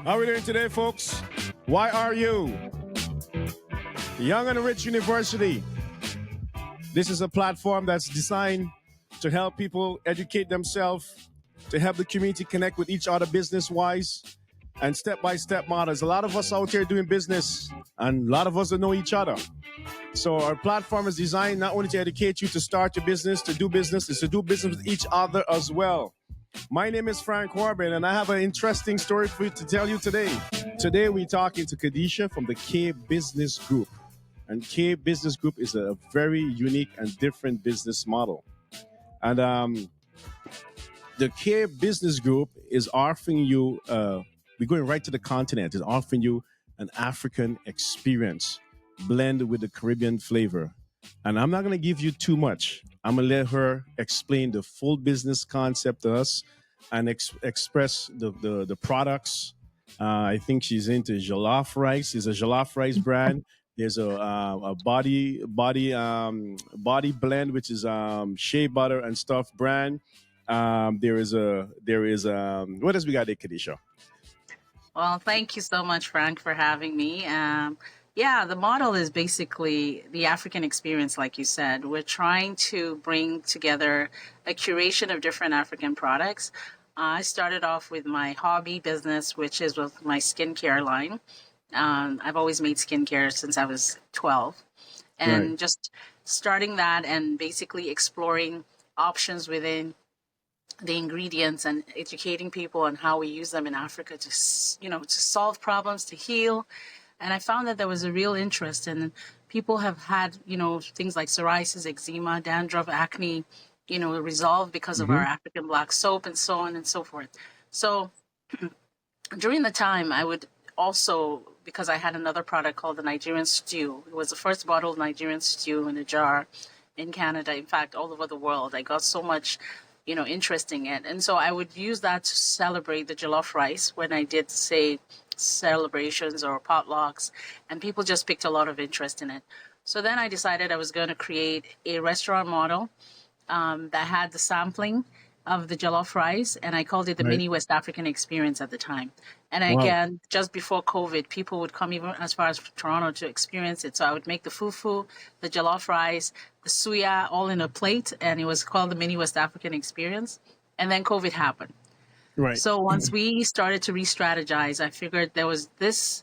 How are we doing today, folks? YRU, Young and Rich University. This is a platform that's designed to help people educate themselves, to help the community connect with each other business-wise, and step-by-step models. A lot of us out here doing business, and a lot of us don't know each other. So our platform is designed not only to educate you to start your business, to do business, is to do business with each other as well. My name is Frank Corbin, and I have an interesting story for you to tell you today. Today, we're talking to Khadijah from the K Business Group. And K Business Group is a very unique and different business model. And the K Business Group is offering you, we're going right to the continent, is offering you an African experience blended with the Caribbean flavor. And I'm not going to give you too much. I'm going to let her explain the full business concept to us and express the products. I think she's into Jollof Rice. It's a Jollof Rice brand. There's a body blend, which is shea butter and stuff brand. There is what else we got there, Kadisha? Well, thank you so much, Frank, for having me. Yeah, the model is basically the African experience, like you said. We're trying to bring together a curation of different African products. I started off with my hobby business, which is with my skincare line. I've always made skincare since I was 12. And Right. just starting that and basically exploring options within the ingredients and educating people on how we use them in Africa to, to solve problems, to heal. And I found that there was a real interest, and people have had, things like psoriasis, eczema, dandruff, acne, resolved because of our Mm-hmm. African black soap and so on and so forth. So during the time, I would also, because I had another product called the Nigerian stew. It was the first bottled Nigerian stew in a jar in Canada. In fact, all over the world. I got so much, interest in it. And so I would use that to celebrate the jollof rice when I did, say, celebrations or potlucks, and people just picked a lot of interest in it. So then I decided I was going to create a restaurant model that had the sampling of the jollof rice, and I called it the Right. mini West African experience at the time. And Wow. again, just before COVID, people would come even as far as Toronto to experience it. So I would make the fufu, the jollof rice, the suya, all in a plate, and it was called the mini West African experience. And then COVID happened. Right. So once we started to re-strategize, I figured there was this,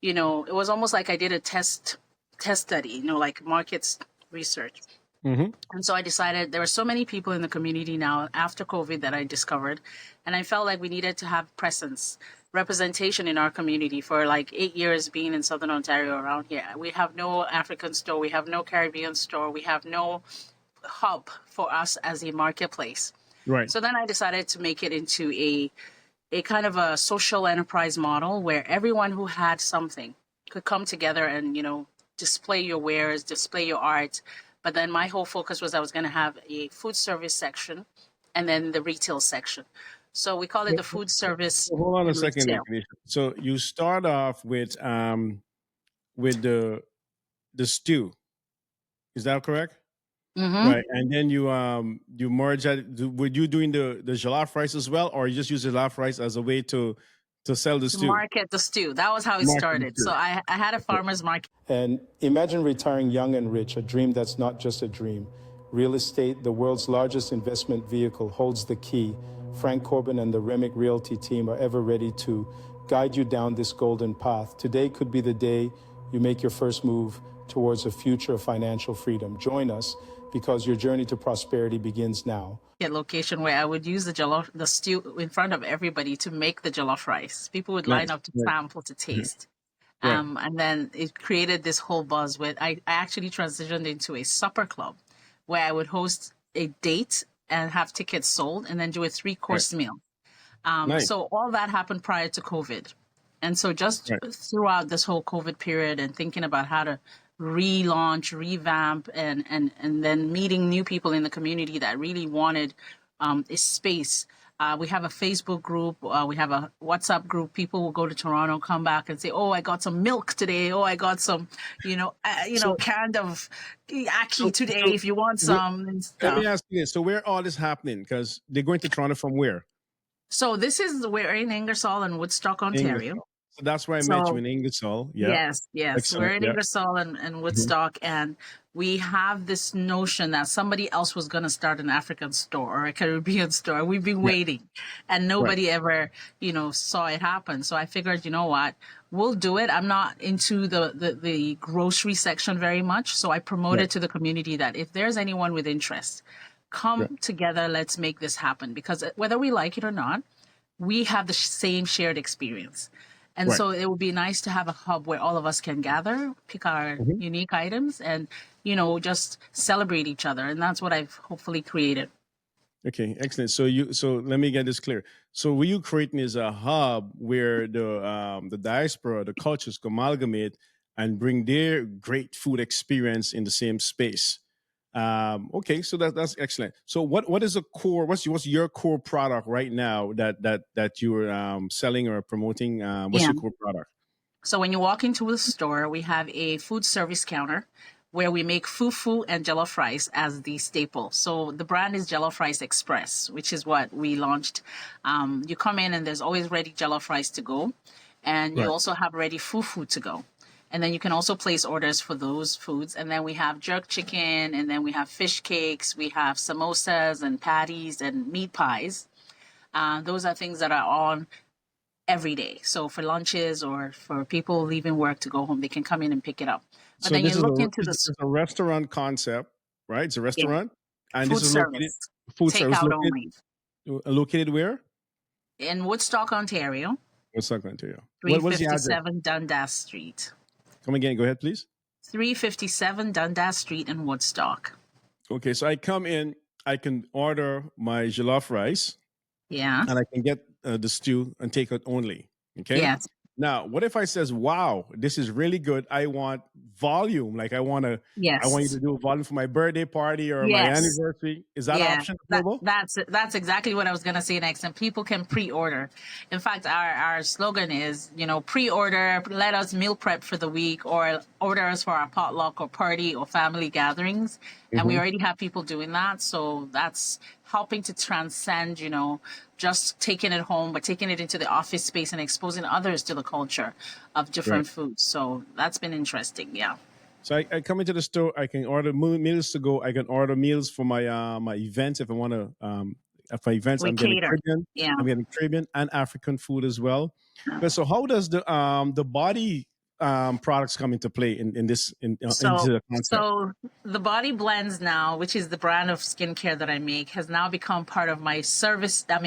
it was almost like I did a test study, like markets research. Mm-hmm. And so I decided there were so many people in the community now after COVID that I discovered. And I felt like we needed to have presence, representation in our community for like 8 years being in Southern Ontario around here. We have no African store. We have no Caribbean store. We have no hub for us as a marketplace. Right. So then I decided to make it into a kind of a social enterprise model where everyone who had something could come together and, display your wares, display your art. But then my whole focus was I was going to have a food service section and then the retail section. So we call it the food service So hold on a and second, there, retail. Kadisha. So you start off with the stew. Is that correct? Mm-hmm. Right. And then you merge that. Were you doing the jollof rice as well, or you just use the jollof rice as a way to sell the To stew? market the stew. That was how it Market the started. So stew. I had a farmer's market. And imagine retiring young and rich, a dream that's not just a dream. Real estate, the world's largest investment vehicle, holds the key. Frank Corbin and the Remick Realty team are ever ready to guide you down this golden path. Today could be the day you make your first move towards a future of financial freedom. Join us because your journey to prosperity begins now. Location where I would use the stew in front of everybody to make the jollof rice. People would line Nice. up to Right. sample, to taste. Right. And then it created this whole buzz with, I actually transitioned into a supper club where I would host a date and have tickets sold and then do a 3-course meal. Nice. So all that happened prior to COVID. And so just Right. throughout this whole COVID period and thinking about how to relaunch, revamp, and then meeting new people in the community that really wanted a space. We have a Facebook group. We have a WhatsApp group. People will go to Toronto, come back and say, "Oh, I got some milk today. Oh, I got some, So canned of ackee so today so if you want wh- some and let me stuff." ask you this. So where all this happening? Because they're going to Toronto from where? So we're in Ingersoll and Woodstock, Ontario. Ingersoll. So that's where I met you So in Ingersoll. Yeah. yes. We're Excellent. in Yeah. Ingersoll and Woodstock, and we have this notion that somebody else was going to start an African store or a Caribbean store. We've been Yeah. waiting, and Right. nobody ever, saw it happen. So I figured, you know what, we'll do it. I'm not into the grocery section very much, so I promoted Right. to the community that if there's anyone with interest, Right. come together. Let's make this happen, because whether we like it or not, we have the same shared experience. And Right. so it would be nice to have a hub where all of us can gather, pick our Mhm. unique items, and, just celebrate each other. And that's what I've hopefully created. Okay, excellent. So let me get this clear. So what you creating is a hub where the diaspora, the cultures can amalgamate and bring their great food experience in the same space. Okay, so that's excellent. So what is the core? What's your core product right now that you're selling or promoting? What's Yeah. your core product? So when you walk into a store, we have a food service counter where we make fufu and jollof rice as the staple. So the brand is Jollof Rice Express, which is what we launched. You come in and there's always ready jollof rice to go, and you Right. also have ready fufu to go. And then you can also place orders for those foods. And then we have jerk chicken, and then we have fish cakes, we have samosas and patties and meat pies. Those are things that are on every day. So for lunches or for people leaving work to go home, they can come in and pick it up. But So then you this is look into this is a restaurant concept, right? It's a yeah, restaurant, and this food is located service, food service takeout only, located where? in Woodstock, Ontario, What's not going to you? What's the address? 357 Dundas Street. Come again. Go ahead, please. 357 Dundas Street in Woodstock. Okay, so I come in, I can order my jollof rice, Yeah. and I can get the stew and take it only. Okay. Yes. Now, what if I says, "Wow, this is really good. I want volume. Like I want you Yes. to do a volume for my birthday party or my Yes. anniversary." Is that Yeah, option available? that's exactly what I was gonna say next. And people can pre-order. In fact, our slogan is, pre-order, let us meal prep for the week, or order us for our potluck or party or family gatherings. And we Mhm. already have people doing that, so that's helping to transcend, just taking it home, but taking it into the office space and exposing others to the culture of different Right. foods. So that's been interesting. Yeah. So I come into the store. I can order meals to go. I can order meals for my events if I want to. At my events, We I'm getting cater. Caribbean. Yeah. I'm getting Caribbean and African food as well. But so how does the body products come into play in this into So, the concept? so the Body Blends now, which is the brand of skincare that I make, has now become part of my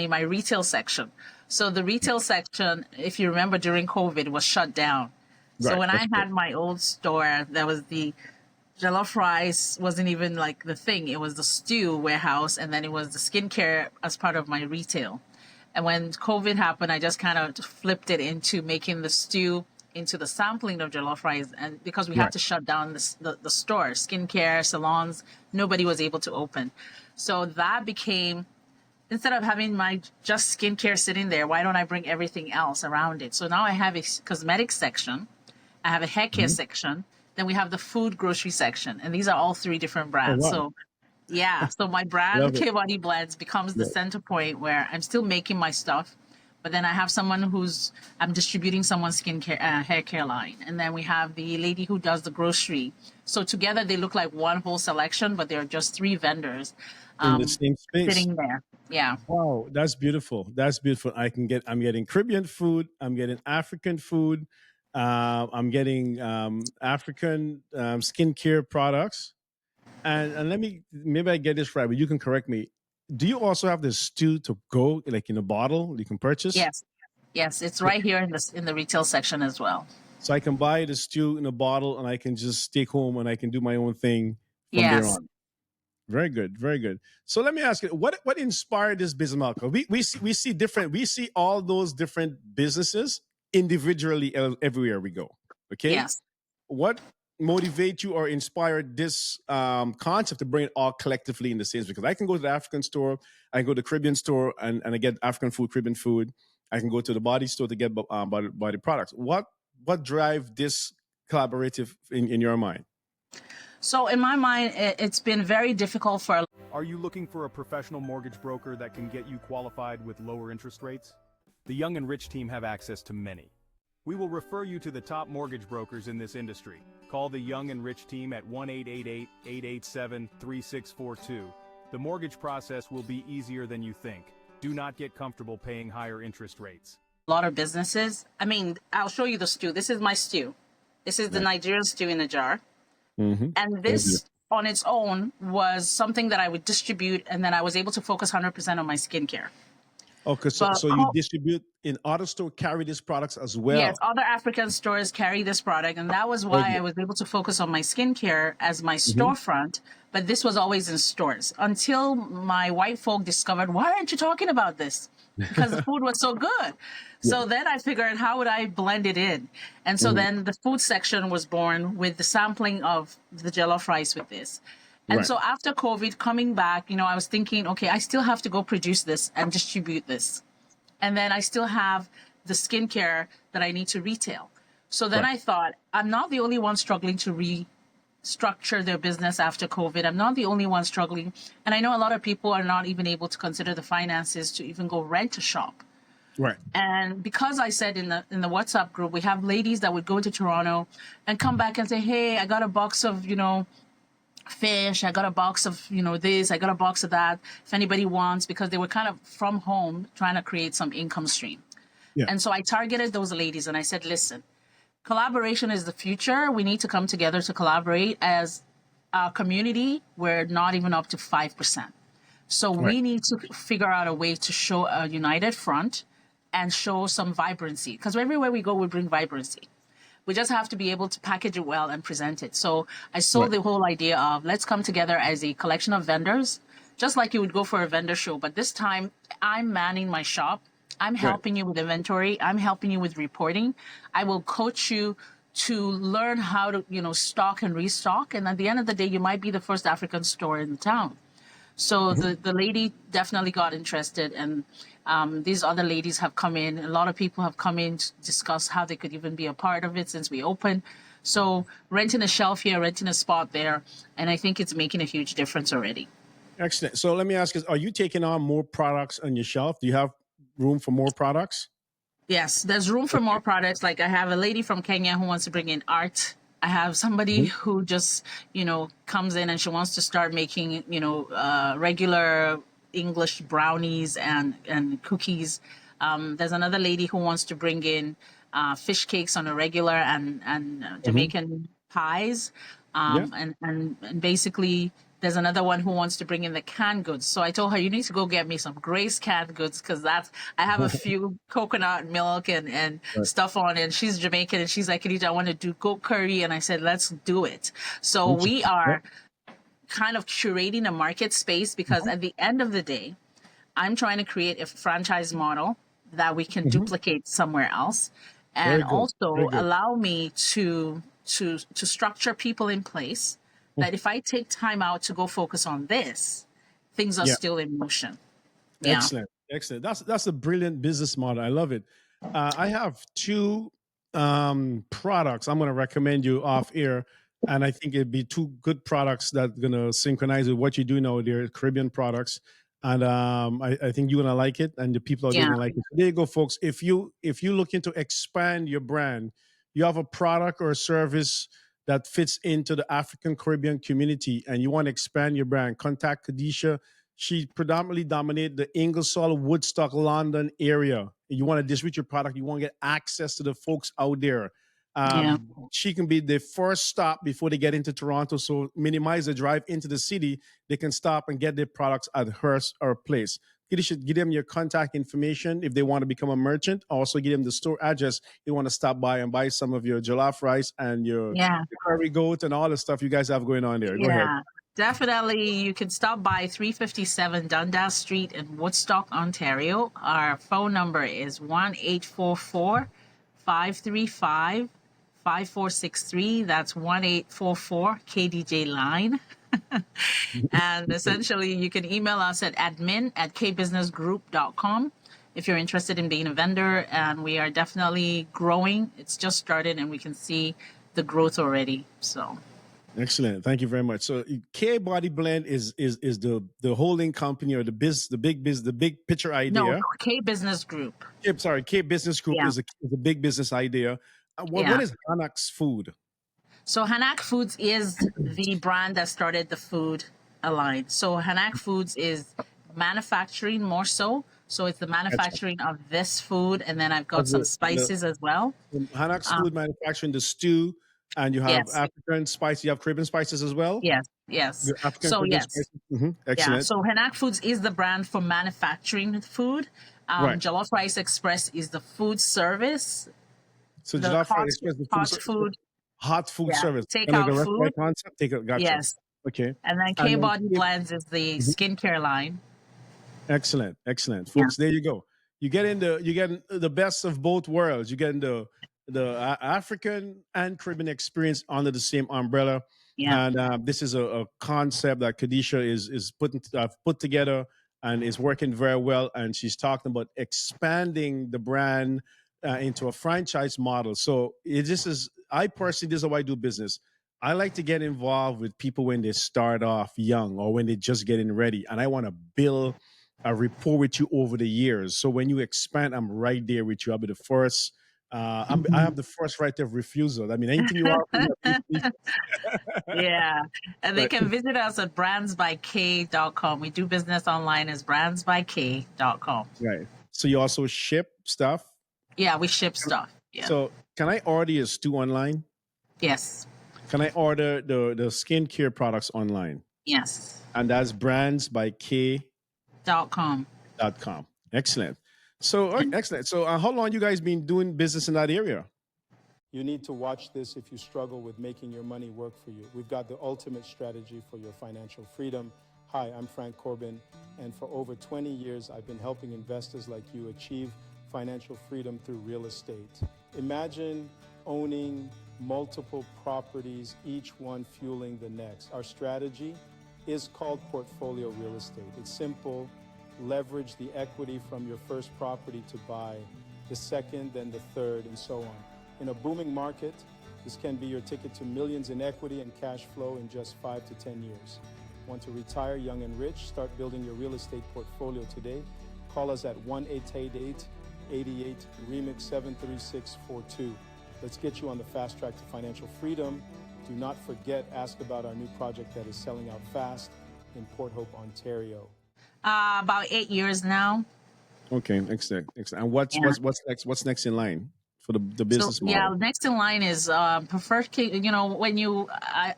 my retail section. So the retail section, if you remember during COVID, was shut down. So Right. when That's I good. had my old store, that was the jollof rice wasn't even like the thing. It was the stew warehouse, and then it was the skincare as part of my retail. And when COVID happened, I just kind of flipped it into making the stew into the sampling of jollof rice. And because we had Right. to shut down the store, skincare, salons, nobody was able to open. So that became, instead of having my just skincare sitting there, why don't I bring everything else around it? So now I have a cosmetic section, I have a haircare Mhm. section, then we have the food grocery section. And these are all three different Oh brands. wow. So yeah, so my brand Love it. K Body Blends becomes the Yeah. center point where I'm still making my stuff, but then I have someone I'm distributing someone's skincare hair care line, and then we have the lady who does the grocery. So together they look like one whole selection, but they're just three vendors In the same space. sitting there. Yeah. Wow, that's beautiful. That's beautiful. I'm getting Caribbean food. I'm getting African food. I'm getting African skincare products. And maybe I get this right, but you can correct me. Do you also have the stew to go, like in a bottle you can purchase? Yes. Yes, it's right here in the retail section as well. So I can buy the stew in a bottle and I can just take home and I can do my own thing from there Yes. on. Very good, very good. So let me ask you, what inspired this business model? We see all those different businesses individually everywhere we go. Okay, Yes. what motivate you or inspired this concept to bring it all collectively in the same? Because I can go to the African store, I can go to the Caribbean store, and I get African food, Caribbean food. I can go to the body store to get body products. What drive this collaborative in your mind? So in my mind, it's been very difficult for Are you looking for a professional mortgage broker that can get you qualified with lower interest rates? The Young and Rich team have access to many. We will refer you to the top mortgage brokers in this industry. Call the Young and Rich team at 1-888-887-3642. The mortgage process will be easier than you think. Do not get comfortable paying higher interest rates. A lot of businesses. I mean, I'll show you the stew. This is my stew. This is the Nigerian stew in a jar. And this on its own was something that I would distribute, and then I was able to focus 100% on my skincare. Okay, so you distribute in other stores, carry these products as well? Yes, other African stores carry this product, and that was why I was able to focus on my skincare as my storefront, but this was always in stores until my white folk discovered, why aren't you talking about this? Because the food was so good. So then I figured, how would I blend it in? And so then the food section was born with the sampling of the jollof rice with this. And so after COVID coming back, I was thinking, okay, I still have to go produce this and distribute this. And then I still have the skincare that I need to retail. So then I thought, I'm not the only one struggling to restructure their business after COVID. I'm not the only one struggling. And I know a lot of people are not even able to consider the finances to even go rent a shop. Right. And because I said in the WhatsApp group, we have ladies that would go to Toronto and come back and say, hey, I got a box of, fish, I got a box of, this, I got a box of that, if anybody wants, because they were kind of from home trying to create some income stream. Yeah. And so I targeted those ladies and I said, listen, collaboration is the future. We need to come together to collaborate. As a community, we're not even up to 5%. So we need to figure out a way to show a united front and show some vibrancy, because everywhere we go, we bring vibrancy. We just have to be able to package it well and present it. So I saw the whole idea of let's come together as a collection of vendors, just like you would go for a vendor show. But this time I'm manning my shop. I'm helping you with inventory. I'm helping you with reporting. I will coach you to learn how to, stock and restock. And at the end of the day, you might be the first African store in the town. So the lady definitely got interested, and these other ladies have come in. A lot of people have come in to discuss how they could even be a part of it since we opened. So renting a shelf here, renting a spot there, and I think it's making a huge difference already. Excellent. So let me ask you, are you taking on more products on your shelf? Do you have room for more products? Yes, there's room for more products. Like I have a lady from Kenya who wants to bring in art. I have somebody who just, comes in and she wants to start making, regular English brownies and cookies. There's another lady who wants to bring in fish cakes on a regular and Jamaican pies. And basically there's another one who wants to bring in the canned goods. So I told her, you need to go get me some Grace canned goods, because I have a few coconut milk and stuff on it. And she's Jamaican and she's like, Khadijah, I want to do goat curry. And I said, let's do it. So we are kind of curating a market space, because at the end of the day, I'm trying to create a franchise model that we can duplicate somewhere else, and also allow me to structure people in place that if I take time out to go focus on this, things are still in motion. Yeah. Excellent. That's a brilliant business model. I love it. I have two products I'm going to recommend you off air, and I think it'd be two good products that are going to synchronize with what you do now. They're Caribbean products, and I think you're going to like it, and the people are going to like it. So there you go, folks. If you're looking to expand your brand, you have a product or a service that fits into the African Caribbean community, and you want to expand your brand, contact Khadijah. She predominantly dominates the Ingersoll, Woodstock, London area. You want to distribute your product, you want to get access to the folks out there. She can be the first stop before they get into Toronto. So minimize the drive into the city. They can stop and get their products at her or place. You should give them your contact information if they want to become a merchant. Also give them the store address. You want to stop by and buy some of your jollof rice and your curry goat and all the stuff you guys have going on there. Go ahead. Definitely. You can stop by 357 Dundas Street in Woodstock, Ontario. Our phone number is 1-844-535-5463. That's 1-844 KDJ line. And essentially, you can email us at admin@kbusinessgroup.com if you're interested in being a vendor. And we are definitely growing. It's just started, and we can see the growth already. So, Excellent. Thank you very much. So K Body Blend is the holding company or the big picture No, idea. K Business Group. K Business Group Yeah, is a big business idea. What yeah. is Hanax Food? So Hanak Foods is the brand that started the food line. So Hanak Foods is manufacturing more so. So it's the Gotcha. manufacturing of this food, and then I've got Of some spices as well. Hanax Food Um, manufacturing the stew, and you have yes, African spice. You have Caribbean spices as well. yes, yes. The African So Caribbean yes, spices. Hmm. yeah. Excellent. So Hanak Foods is the brand for manufacturing food. Right. Jollof Rice Express is the food service, So the Jollof Rice Express, the hot food, hot food yeah, service, kind of like takeout a food. restaurant concept. Take a gotcha. Yes, Okay. and then K And then Body Blends is the Mhm. skincare line. Excellent, excellent, Yeah, folks. There you go. You get the best of both worlds. You get the African and Caribbean experience under the same umbrella. yeah. And this is a concept that Khadijah is put together and is working very well. And she's talking about expanding the brand into a franchise model. So this is I personally this is how I do business. I like to get involved with people when they start off young or when they're just getting ready, and I want to build a rapport with you over the years. So when you expand, I'm right there with you. I'll be the first. I Mhm. have the first right of refusal. I mean, anything you offer, me, Yeah. And they right, can visit us at brandsbyk.com. We do business online as brandsbyk.com. right. So you also ship stuff. Yeah, we ship stuff. Yeah. So can I order your stew online? Yes. Can I order the skincare products online? Yes. And that's brandsbyk.com. .com. Excellent. So excellent. So how long you guys been doing business in that area? You need to watch this if you struggle with making your money work for you. We've got the ultimate strategy for your financial freedom. Hi, I'm Frank Corbin, and for over 20 years, I've been helping investors like you achieve financial freedom through real estate. Imagine owning multiple properties, each one fueling the next. Our strategy is called portfolio real estate. It's simple. Leverage the equity from your first property to buy the second, then the third, and so on. In a booming market, this can be your ticket to millions in equity and cash flow in just 5 to 10 years. Want to retire young and rich? Start building your real estate portfolio today. Call us at 1-888-88-REMIX-73642. Let's get you on the fast track to financial freedom. Do not forget, ask about our new project that is selling out fast in Port Hope, Ontario. About 8 years now. Okay, excellent, excellent. And Yeah. what's next? What's next in line for the So business yeah, model? next in line is preferred. When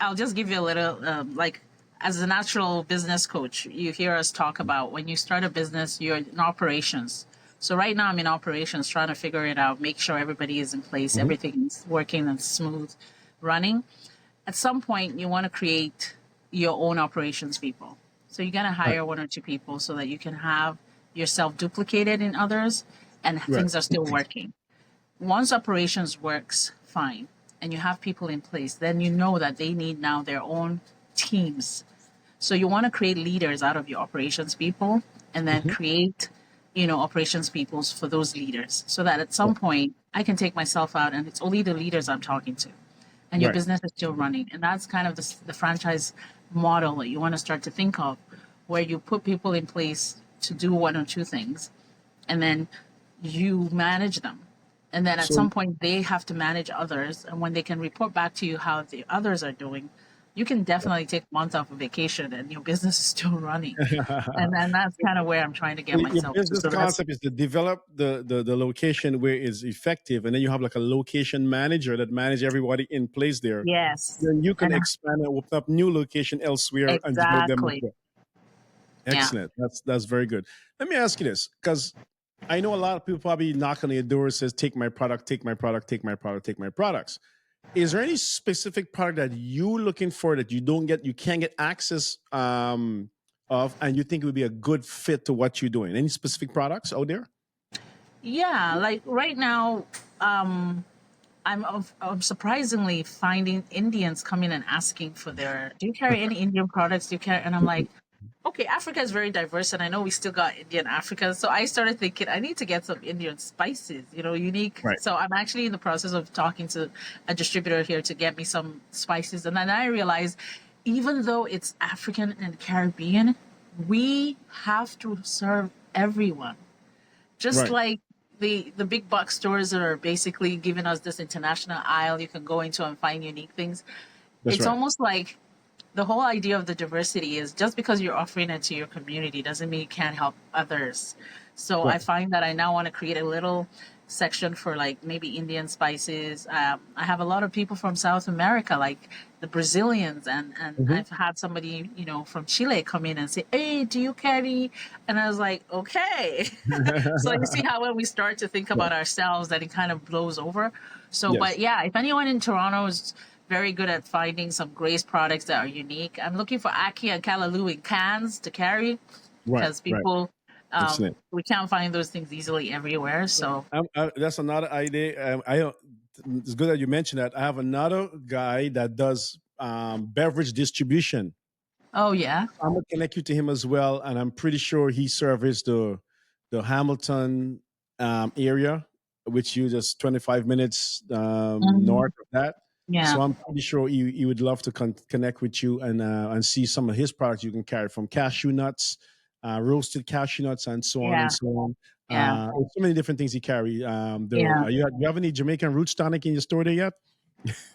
I'll just give you a little like as a natural business coach, you hear us talk about when you start a business, you're in operations. So right now I'm in operations, trying to figure it out, make sure everybody is in place, Mhm. everything is working and smooth running. At some point, you want to create your own operations people. So you're gonna Right, hire one or two people so that you can have yourself duplicated in others, and right. things are still working. Once operations works fine and you have people in place, then you know that they need now their own teams. So you want to create leaders out of your operations people and then Mhm. create, operations peoples for those leaders so that at some point I can take myself out and it's only the leaders I'm talking to and your Right. business is still running. And that's kind of the franchise model that you want to start to think of, where you put people in place to do one or two things and then you manage them. And then at So some point, they have to manage others. And when they can report back to you how the others are doing, you can definitely take a month off of vacation and your business is still running. And then that's kind of where I'm trying to get your myself to. business So that's, concept is to develop the location where it's effective, and then you have like a location manager that manage everybody in place there. yes. Then you can And expand and open up new location elsewhere and develop them as exactly. well. Yeah. Excellent. That's very good. Let me ask you this, because I know a lot of people probably knock on your door and says, "Take my product, take my product, take my product, take my products." Is there any specific product that you looking for that you can't get access of, and you think it would be a good fit to what you're doing? Any specific products out there? Yeah. Like right now, I'm surprisingly finding Indians coming and asking for do you carry any Indian products? Do you carry? And I'm like, okay, Africa is very diverse, and I know we still got Indian Africa. So I started thinking I need to get some Indian spices, unique. Right. So I'm actually in the process of talking to a distributor here to get me some spices. And then I realized, even though it's African and Caribbean, we have to serve everyone. Just Right. like the big box stores that are basically giving us this international aisle you can go into and find unique things. That's It's right. almost like the whole idea of the diversity is just because you're offering it to your community doesn't mean you can't help others. So I Right. find that I now want to create a little section for like maybe Indian spices. I have a lot of people from South America, like the Brazilians, and Hmm. I've had somebody, from Chile come in and say, "Hey, do you carry?" And I was like, "Okay." So you see how when we start to think Right. about ourselves, that it kind of blows over. So, but Yes. yeah, if anyone in Toronto is very good at finding some Grace products that are unique, I'm looking for Aki and Callaloo in cans to carry Right. because Right. people, Excellent. we can't find those things easily everywhere. So, That's another idea. It's good that you mentioned that. I have another guy that does beverage distribution. oh yeah, I'm gonna connect you to him as well, and I'm pretty sure he serviced the Hamilton area, which you just 25 minutes hmm north of that. yeah, So I'm pretty sure he would love to connect with you and see some of his products you can carry from cashew nuts, roasted cashew nuts, and so on and yeah, so on. yeah, There's so many different things he carry. yeah. Do you have any Jamaican roots tonic in your store there yet?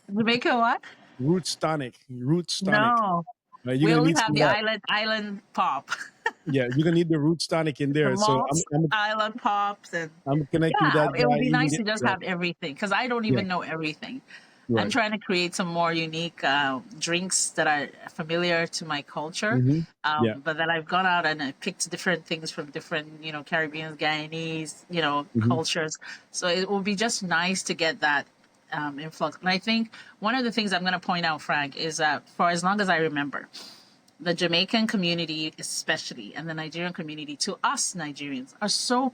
Jamaica, what? Roots tonic. No, You're we gonna only need have some of the that. island pop, Yeah, you're gonna need the roots tonic in the there. So malts, island pops, and I'm gonna connect you with yeah, that it would guy. be You can nice get to just yeah, have everything because I don't yeah, even know everything. I'm right. trying to create some more unique drinks that are familiar to my culture. Hmm. Yeah. But then I've gone out and I picked different things from different, Caribbean, Guyanese, Hmm. cultures. So it will be just nice to get that influx. And I think one of the things I'm going to point out, Frank, is that for as long as I remember, the Jamaican community, especially, and the Nigerian community, to us Nigerians, are so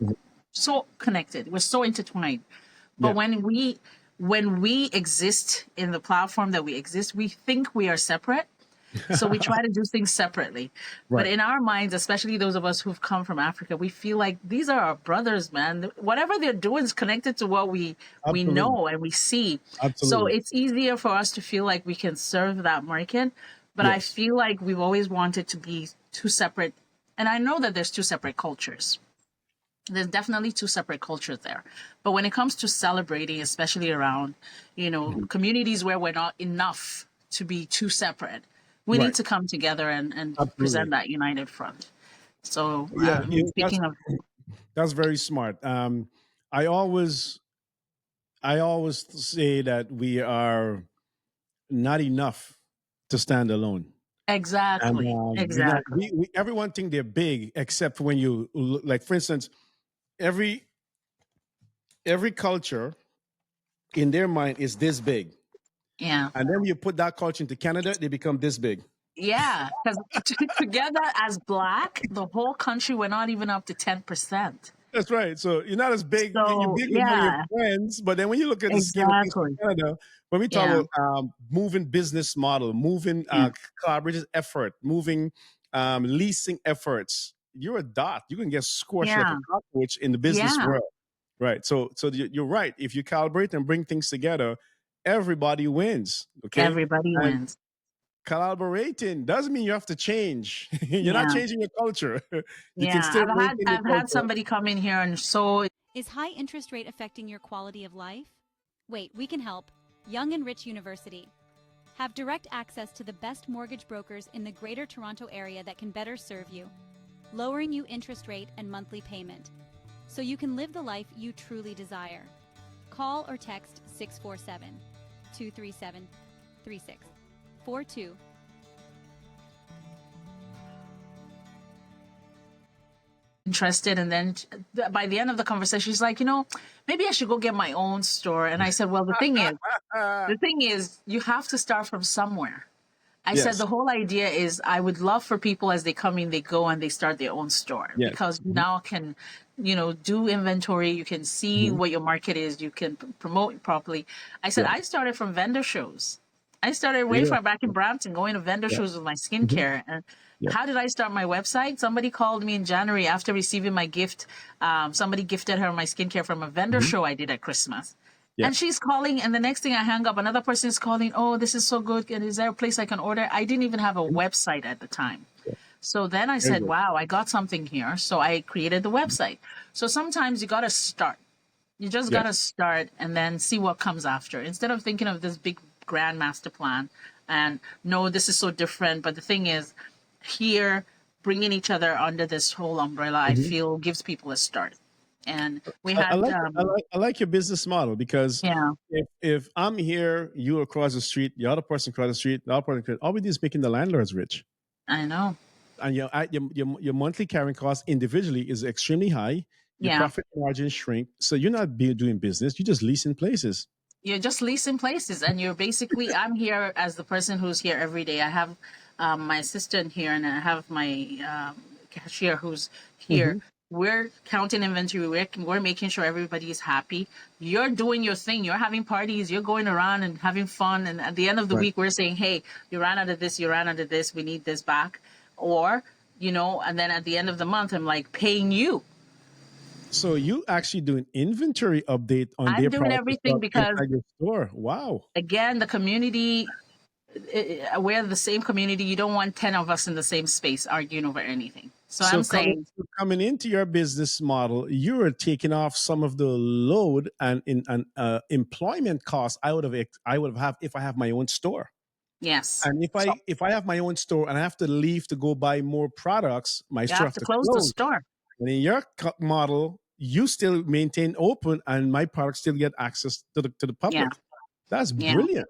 connected. We're so intertwined. But Yeah. when we exist in the platform that we exist, we think we are separate. So we try to do things separately. But Right. in our minds, especially those of us who've come from Africa, we feel like these are our brothers, man. Whatever they're doing is connected to what we Absolutely. know and we see. So Absolutely. it's easier for us to feel like we can serve that market. But I Yes. feel like we've always wanted to be two separate. And I know that there's two separate cultures. There's definitely two separate cultures there. But when it comes to celebrating, especially around, communities where we're not enough to be two separate, we need Right. to come together and present Absolutely. that united front. So, Yeah. speaking of, That's very smart. I always I always say that we are not enough to stand alone. And exactly, exactly. everyone think they're big except when like, for instance, every every culture in their mind is this big, Yeah. and then when you put that culture into Canada, they become this big. Yeah. Because together as Black, the whole country, we're not even up to 10%. That's right. So you're not as big. You're So, big among your yeah, friends, but then when you look at the scheme of things for exactly. Canada, when we talk Yeah. about moving business model, moving Yeah. collaborative effort, moving leasing efforts, you're a dot. You can get squashed like a Yeah. cockroach in the business Yeah. world, right? So you're right. If you calibrate and bring things together, everybody wins. Okay, Everybody and wins. collaborating doesn't mean you have to change. You're not Yeah. changing your culture. You can Yeah. still maintain your I've had culture. somebody come in here and so Is high interest rate affecting your quality of life? Wait, we can help. Young and Rich University. Have direct access to the best mortgage brokers in the Greater Toronto Area that can better serve you, lowering you interest rate and monthly payment, so you can live the life you truly desire. Call or text 647-237-3642. interested, and then by the end of the conversation she's like, maybe I should go get my own store. And I said, well, the thing is you have to start from somewhere. I said Yes. the whole idea is I would love for people as they come in, they go and they start their own store Yes. because you now can, do inventory. You can see Mhm. what your market is. You can promote it properly. I said Yeah. I started from vendor shows. I started way far back in Brampton, going to vendor shows with my skincare. And how did I start my website? Somebody called me in January after receiving my gift. Somebody gifted her my skincare from a vendor show I did at Christmas. Yeah. And she's calling, and the next thing I hang up, another person is calling, oh, this is so good. And is there a place I can order? I didn't even have a website at the time. So then I said, wow, I got something here. So I created the website. So sometimes you got to start. You just got to start and then see what comes after. Instead of thinking of this big grand master plan and no, this is so different. But the thing is, here, bringing each other under this whole umbrella, I feel gives people a start. And we had, I like your business model because yeah, if I'm here, you across the street, the other person across the street, the other person, all we do is making the landlords rich. I know. And your monthly carrying cost individually is extremely high. Your profit margins shrink. So you're not doing business. You're just leasing places. You're just leasing places. And you're basically, I'm here as the person who's here every day. I have my assistant here and I have my cashier who's here. We're counting inventory. We're making sure everybody is happy. You're doing your thing. You're having parties. You're going around and having fun. And at the end of the week, we're saying, hey, you ran out of this. You ran out of this. We need this back. Or, you know, and then at the end of the month, I'm like paying you. So you actually do an inventory update on I'm their doing everything because inside your store. Wow. Again, the community, we're the same community. You don't want 10 of us in the same space arguing over anything. So I'm saying, coming into your business model, you are taking off some of the load and employment costs I would have if I have my own store. yes. And if I have my own store and I have to leave to go buy more products, my store have to close the store. And in your model, you still maintain open, and my products still get access to the public. Yeah. That's brilliant.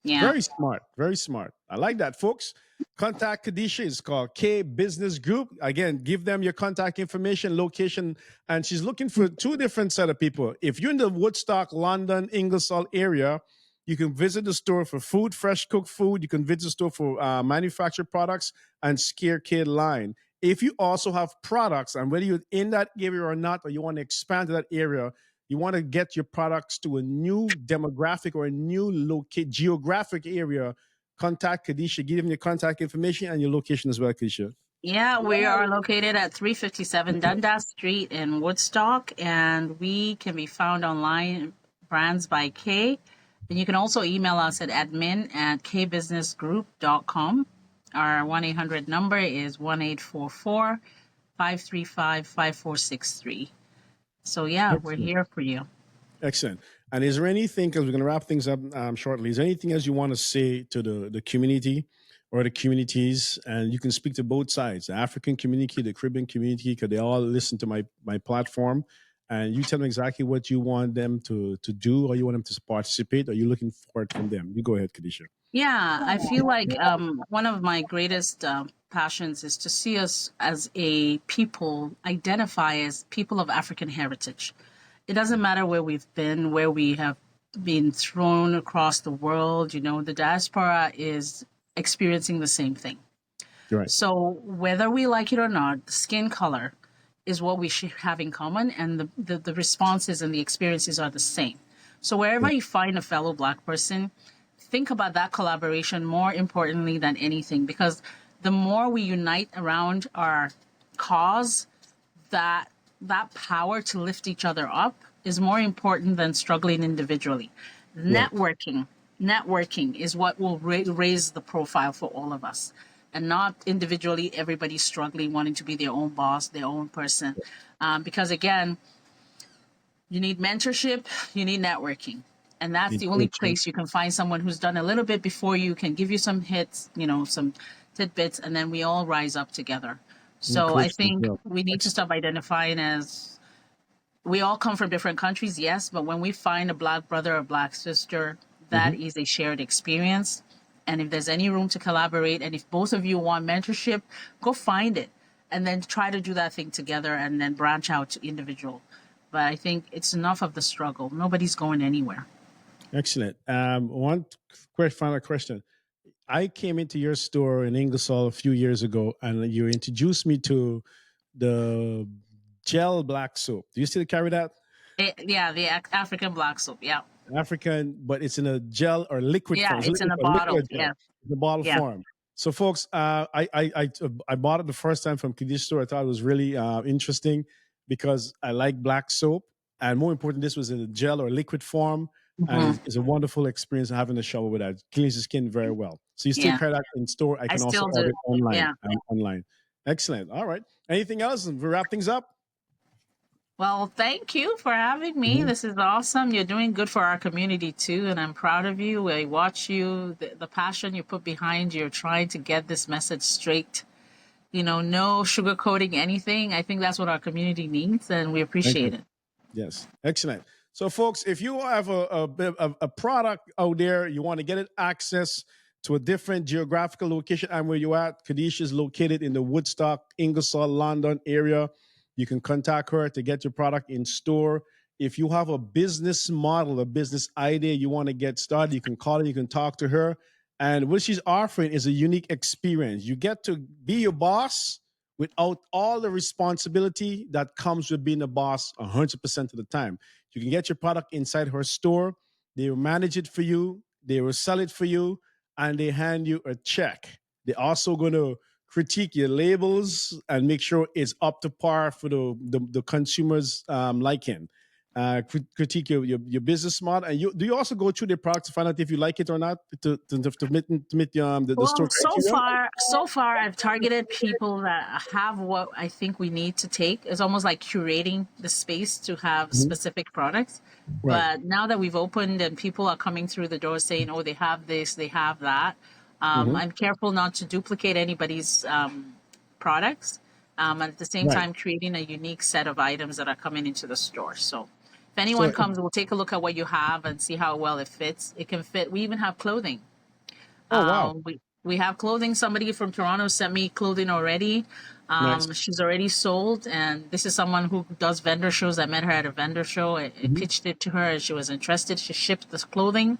Yeah. Very smart. Very smart. I like that, folks. Contact Khadijah. It's called K Business Group. Again, give them your contact information, location, and she's looking for two different set of people. If you're in the Woodstock, London, Ingersoll area, you can visit the store for food, fresh cooked food. You can visit the store for manufactured products and scare kid line. If you also have products, and whether you're in that area or not, or you want to expand to that area, you want to get your products to a new demographic or a new geographic area, contact Khadijah. Give them your contact information and your location as well, Khadijah. Yeah, we are located at 357 Dundas Street in Woodstock, and we can be found online, Brands by K. And you can also email us at admin@kbusinessgroup.com. Our 1-800 number is 1-844-535-5463. So yeah, we're here for you. Excellent. And is there anything, because we're going to wrap things up shortly, is there anything else you want to say to the community or the communities? And you can speak to both sides, the African community, the Caribbean community, because they all listen to my platform. And you tell them exactly what you want them to do, or you want them to participate, or you're looking forward from them. You go ahead, Khadijah. Yeah, I feel like one of my greatest passions is to see us as a people, identify as people of African heritage. It doesn't matter where we've been, where we have been thrown across the world. You know, the diaspora is experiencing the same thing. Right. So whether we like it or not, the skin color is what we should have in common, and the responses and the experiences are the same. So wherever you find a fellow Black person, think about that collaboration more importantly than anything, because the more we unite around our cause, that power to lift each other up is more important than struggling individually. Networking is what will raise the profile for all of us, and not individually everybody struggling, wanting to be their own boss, their own person. Because again, you need mentorship, you need networking. And that's the only place you can find someone who's done a little bit before you, can give you some hits, you know, some tidbits, and then we all rise up together. So I think we need to stop identifying as, we all come from different countries, yes, but when we find a Black brother or Black sister, that is a shared experience. And if there's any room to collaborate, and if both of you want mentorship, go find it, and then try to do that thing together, and then branch out to individual. But I think it's enough of the struggle. Nobody's going anywhere. Excellent. One final question. I came into your store in Ingersoll a few years ago, and you introduced me to the gel black soap. Do you still carry that? The African black soap, yeah. African, but it's in a gel or liquid Yeah, form. It's it's in a a bottle. liquid gel, Yeah, the bottle yeah. form. So, folks, I bought it the first time from Khadijah store. I thought it was really interesting because I like black soap, and more important, this was in a gel or liquid form, and Hmm. it's a wonderful experience having a shower with that. It cleans the skin very well. So you still Yeah, carry that in store. I I can also still order do. it online. Yeah. Online. Excellent. All right. Anything else? And we wrap things up. Well, thank you for having me. Mhm. This is awesome. You're doing good for our community too, and I'm proud of you. I watch you, the passion you put behind you're trying to get this message straight. No sugarcoating anything. I think that's what our community needs, and we Thank appreciate you. it. Yes, excellent. So, folks, if you have a product out there, you want to get it access to a different geographical location, and where you at, Khadijah is located in the Woodstock, Ingersoll, London area. You can contact her to get your product in store. If you have a business model, a business idea you want to get started, you can call her, you can talk to her. And what she's offering is a unique experience. You get to be your boss without all the responsibility that comes with being a boss 100% of the time. You can get your product inside her store. They will manage it for you. They will sell it for you, and they hand you a check. They're also going to critique your labels and make sure it's up to par for the consumers' liking. Critique your business model, and do you also go through the product to find out if you like it or not to meet the Well, store criteria? so far, I've targeted people that have what I think we need to take. It's almost like curating the space to have Mhm. specific products. Right. But now that we've opened and people are coming through the door saying, "Oh, they have this, they have that," Mhm. I'm careful not to duplicate anybody's products. And at the same Right. time, creating a unique set of items that are coming into the store. So, if anyone So, comes, we'll take a look at what you have and see how well it fits. It can fit. We even have clothing. oh wow, We have clothing. Somebody from Toronto sent me clothing already. nice. She's already sold, and this is someone who does vendor shows. I met her at a vendor show. I Mhm. pitched it to her, and she was interested. She shipped this clothing,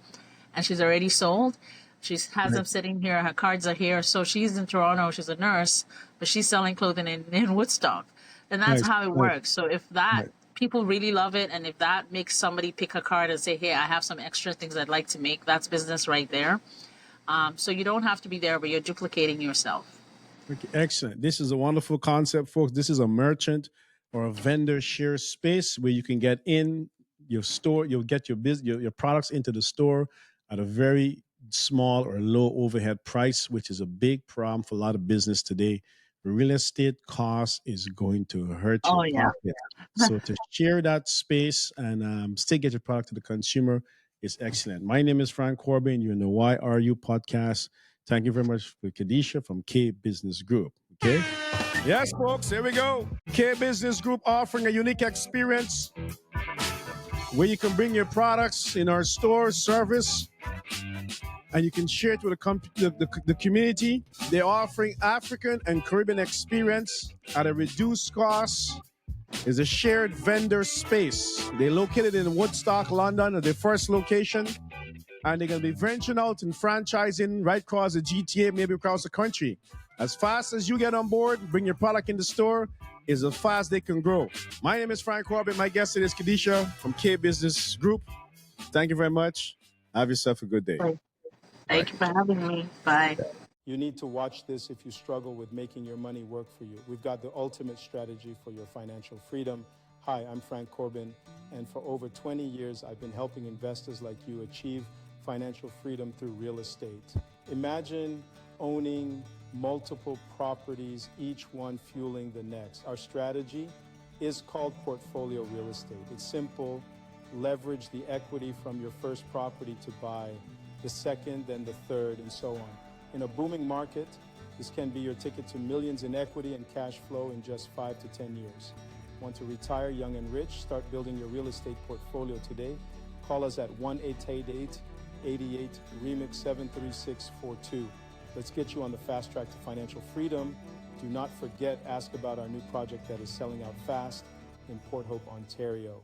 and she's already sold. She has them Nice. sitting here. Her cards are here. So she's in Toronto. She's a nurse, but she's selling clothing in Woodstock, and that's Nice. how it Nice. works. So if that Nice. people really love it, and if that makes somebody pick a card and say, "Hey, I have some extra things I'd like to make," that's business right there. So you don't have to be there, but you're duplicating yourself. Okay, excellent. This is a wonderful concept, folks. This is a merchant or a vendor share space where you can get in your store. You'll get your products into the store at a very small or low overhead price, which is a big problem for a lot of business today. Real estate cost is going to hurt your Oh yeah. pocket. So to share that space and still get your product to the consumer is excellent. My name is Frank Corbin. You're in the YRU podcast. Thank you very much for Khadijah from K Business Group. Okay. Yes, folks, here we go. K Business Group offering a unique experience where you can bring your products in our store service and you can share it with the community. They're offering African and Caribbean experience at a reduced cost. It's a shared vendor space. They're located in Woodstock, London, at their first location. And they're going to be venturing out and franchising right across the GTA, maybe across the country. As fast as you get on board, bring your product in the store, is as fast they can grow. My name is Frank Corbin. My guest today is Khadijah from K Business Group. Thank you very much. Have yourself a good day. Bye. Thank you for having me. Bye. You need to watch this if you struggle with making your money work for you. We've got the ultimate strategy for your financial freedom. Hi, I'm Frank Corbin, and for over 20 years, I've been helping investors like you achieve financial freedom through real estate. Imagine owning multiple properties, each one fueling the next. Our strategy is called portfolio real estate. It's simple. Leverage the equity from your first property to buy the second, then the third, and so on. In a booming market, this can be your ticket to millions in equity and cash flow in just 5 to 10 years. Want to retire young and rich? Start building your real estate portfolio today. Call us at 1-888-88-REMIX 73642. Let's get you on the fast track to financial freedom. Do not forget, ask about our new project that is selling out fast in Port Hope, Ontario.